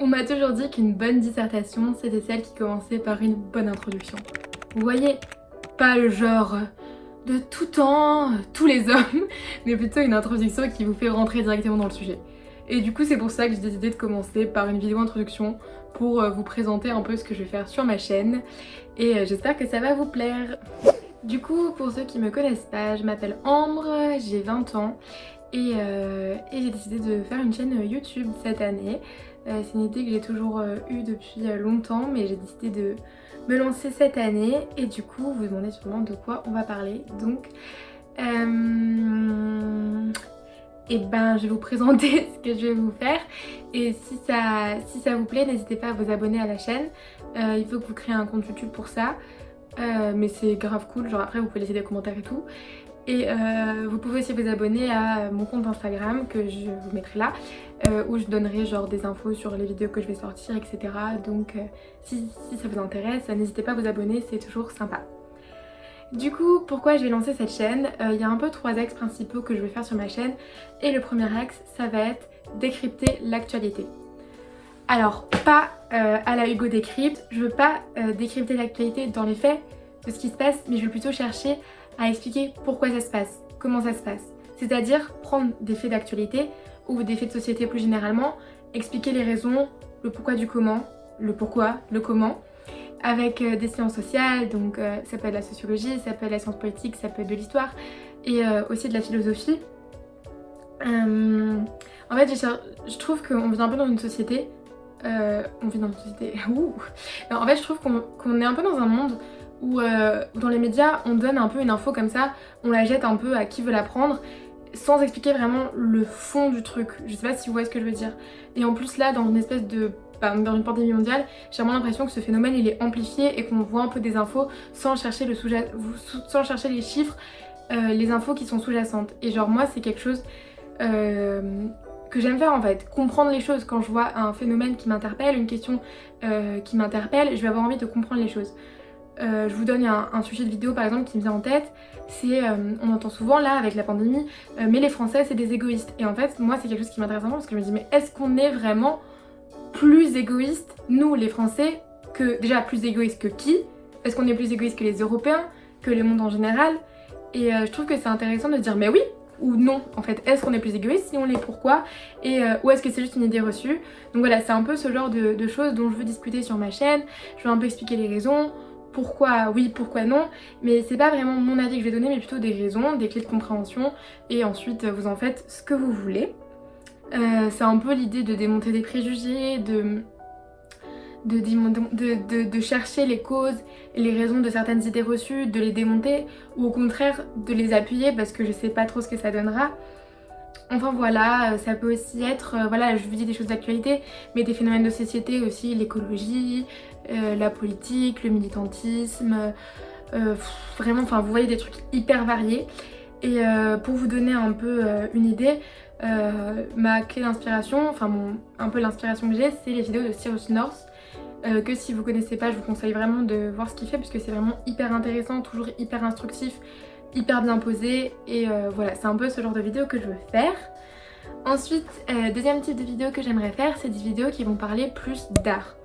On m'a toujours dit qu'une bonne dissertation, c'était celle qui commençait par une bonne introduction. Vous voyez, pas le genre de tout temps, tous les hommes, mais plutôt une introduction qui vous fait rentrer directement dans le sujet. Et du coup, c'est pour ça que j'ai décidé de commencer par une vidéo introduction pour vous présenter un peu ce que je vais faire sur ma chaîne. Et j'espère que ça va vous plaire. Du coup, pour ceux qui me connaissent pas, je m'appelle Ambre, j'ai 20 ans et j'ai décidé de faire une chaîne YouTube cette année. C'est une idée que j'ai toujours eue depuis longtemps, mais j'ai décidé de me lancer cette année et du coup vous vous demandez sûrement de quoi on va parler. Donc et ben je vais vous présenter ce que je vais vous faire et si ça vous plaît, n'hésitez pas à vous abonner à la chaîne. Il faut que vous créez un compte YouTube pour ça, mais c'est grave cool, genre après vous pouvez laisser des commentaires et tout. Et vous pouvez aussi vous abonner à mon compte Instagram que je vous mettrai là, où je donnerai genre des infos sur les vidéos que je vais sortir, etc. Donc si ça vous intéresse, n'hésitez pas à vous abonner, c'est toujours sympa. Du coup, pourquoi j'ai lancé cette chaîne? Il y a un peu 3 axes principaux que je vais faire sur ma chaîne. Et le premier axe, ça va être décrypter l'actualité. Alors, pas à la Hugo Décrypte, je veux pas décrypter l'actualité dans les faits de ce qui se passe, mais je veux plutôt chercher à expliquer pourquoi ça se passe, comment ça se passe. C'est-à-dire prendre des faits d'actualité ou des faits de société plus généralement, expliquer les raisons, le pourquoi du comment, le pourquoi, le comment, avec des sciences sociales, donc ça peut être la sociologie, ça peut être la science politique, ça peut être de l'histoire et aussi de la philosophie. En fait, je trouve qu'on vit un peu dans une société, ouh. Non, en fait, je trouve qu'on est un peu dans un monde où dans les médias on donne un peu une info comme ça, on la jette un peu à qui veut la prendre sans expliquer vraiment le fond du truc. Je sais pas si vous voyez ce que je veux dire. Et en plus là, dans une espèce de... dans une pandémie mondiale, j'ai vraiment l'impression que ce phénomène il est amplifié et qu'on voit un peu des infos sans chercher, sans chercher les chiffres, les infos qui sont sous-jacentes. Et genre moi c'est quelque chose que j'aime faire en fait, comprendre les choses. Quand je vois un phénomène qui m'interpelle, une question qui m'interpelle, je vais avoir envie de comprendre les choses. Je vous donne un sujet de vidéo par exemple qui me vient en tête, c'est, on entend souvent là avec la pandémie, mais les Français c'est des égoïstes. Et en fait moi c'est quelque chose qui m'intéresse vraiment parce que je me dis mais est-ce qu'on est vraiment plus égoïstes, nous les Français, que déjà plus égoïstes que qui? Est-ce qu'on est plus égoïstes que les Européens, que le monde en général? Et je trouve que c'est intéressant de dire mais oui ou non en fait, est-ce qu'on est plus égoïste, si on l'est pourquoi, et ou est-ce que c'est juste une idée reçue? Donc voilà, c'est un peu ce genre de choses dont je veux discuter sur ma chaîne, je veux un peu expliquer les raisons, pourquoi oui, pourquoi non, mais c'est pas vraiment mon avis que je vais donner mais plutôt des raisons, des clés de compréhension et ensuite vous en faites ce que vous voulez. C'est un peu l'idée de démonter des préjugés, de chercher les causes et les raisons de certaines idées reçues, de les démonter ou au contraire de les appuyer parce que je sais pas trop ce que ça donnera. Enfin voilà, ça peut aussi être, voilà, je vous dis des choses d'actualité, mais des phénomènes de société aussi, l'écologie, la politique, le militantisme, vraiment, enfin vous voyez des trucs hyper variés. Et pour vous donner un peu une idée, ma clé d'inspiration, enfin un peu l'inspiration que j'ai, c'est les vidéos de Cyrus North, que si vous connaissez pas, je vous conseille vraiment de voir ce qu'il fait parce que c'est vraiment hyper intéressant, toujours hyper instructif, hyper bien posé et voilà, c'est un peu ce genre de vidéo que je veux faire. Ensuite, deuxième type de vidéo que j'aimerais faire, c'est des vidéos qui vont parler plus d'art.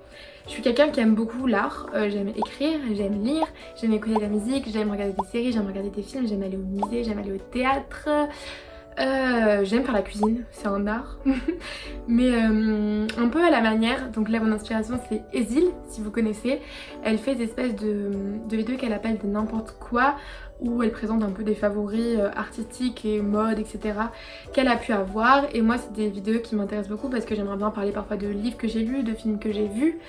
Je suis quelqu'un qui aime beaucoup l'art, j'aime écrire, j'aime lire, j'aime écouter de la musique, j'aime regarder des séries, j'aime regarder des films, j'aime aller au musée, j'aime aller au théâtre, j'aime faire la cuisine, c'est un art. Mais un peu à la manière, donc là mon inspiration c'est Ezil, si vous connaissez. Elle fait des espèces de vidéos qu'elle appelle de n'importe quoi, où elle présente un peu des favoris artistiques et mode, etc. qu'elle a pu avoir. Et moi c'est des vidéos qui m'intéressent beaucoup parce que j'aimerais bien parler parfois de livres que j'ai lus, de films que j'ai vus,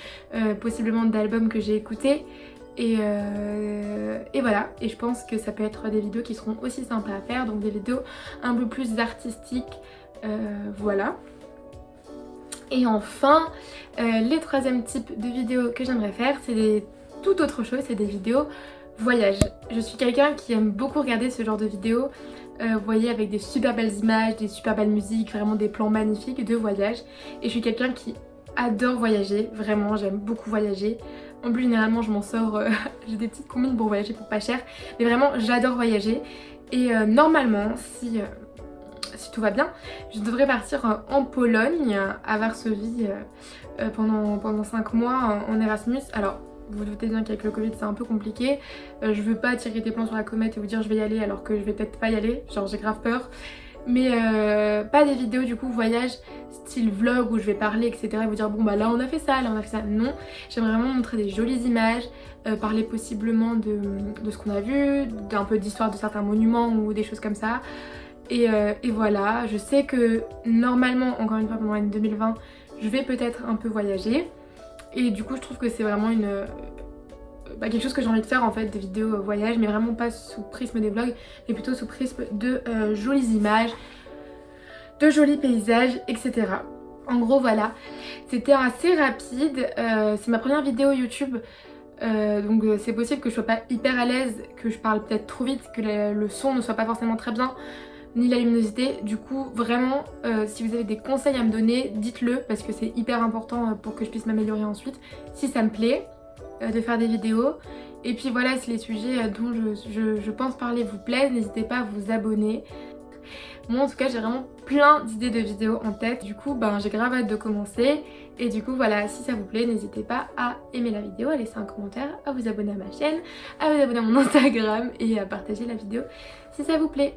possiblement d'albums que j'ai écoutés. Et voilà, et je pense que ça peut être des vidéos qui seront aussi sympas à faire, donc des vidéos un peu plus artistiques, voilà. Et enfin, les troisième types de vidéos que j'aimerais faire, c'est tout autre chose, c'est des vidéos voyage. Je suis quelqu'un qui aime beaucoup regarder ce genre de vidéos, vous voyez, avec des super belles images, des super belles musiques, vraiment des plans magnifiques de voyage. Et je suis quelqu'un qui adore voyager, vraiment, j'aime beaucoup voyager. En plus généralement je m'en sors, j'ai des petites combines pour voyager pour pas cher, mais vraiment j'adore voyager. Et normalement si tout va bien, je devrais partir en Pologne, à Varsovie, pendant 5 mois en Erasmus. Alors, vous vous doutez bien qu'avec le Covid c'est un peu compliqué. Je veux pas tirer des plans sur la comète et vous dire je vais y aller alors que je vais peut-être pas y aller, genre j'ai grave peur. Mais pas des vidéos du coup voyage style vlog où je vais parler etc et vous dire bon bah là on a fait ça, là on a fait ça. Non, j'aimerais vraiment montrer des jolies images, parler possiblement de ce qu'on a vu, d'un peu d'histoire de certains monuments ou des choses comme ça. Et voilà, je sais que normalement, encore une fois pendant l'année 2020, je vais peut-être un peu voyager. Et du coup je trouve que c'est vraiment quelque chose que j'ai envie de faire en fait, des vidéos voyage, mais vraiment pas sous prisme des vlogs, mais plutôt sous prisme de jolies images, de jolis paysages, etc. En gros voilà, c'était assez rapide, c'est ma première vidéo YouTube, donc c'est possible que je sois pas hyper à l'aise, que je parle peut-être trop vite, que le son ne soit pas forcément très bien, ni la luminosité. Du coup vraiment si vous avez des conseils à me donner, dites-le parce que c'est hyper important pour que je puisse m'améliorer ensuite, si ça me plaît de faire des vidéos. Et puis voilà, si les sujets dont je pense parler vous plaisent, n'hésitez pas à vous abonner. Moi en tout cas j'ai vraiment plein d'idées de vidéos en tête, du coup j'ai grave hâte de commencer. Et du coup voilà, si ça vous plaît, n'hésitez pas à aimer la vidéo, à laisser un commentaire, à vous abonner à ma chaîne, à vous abonner à mon Instagram et à partager la vidéo si ça vous plaît.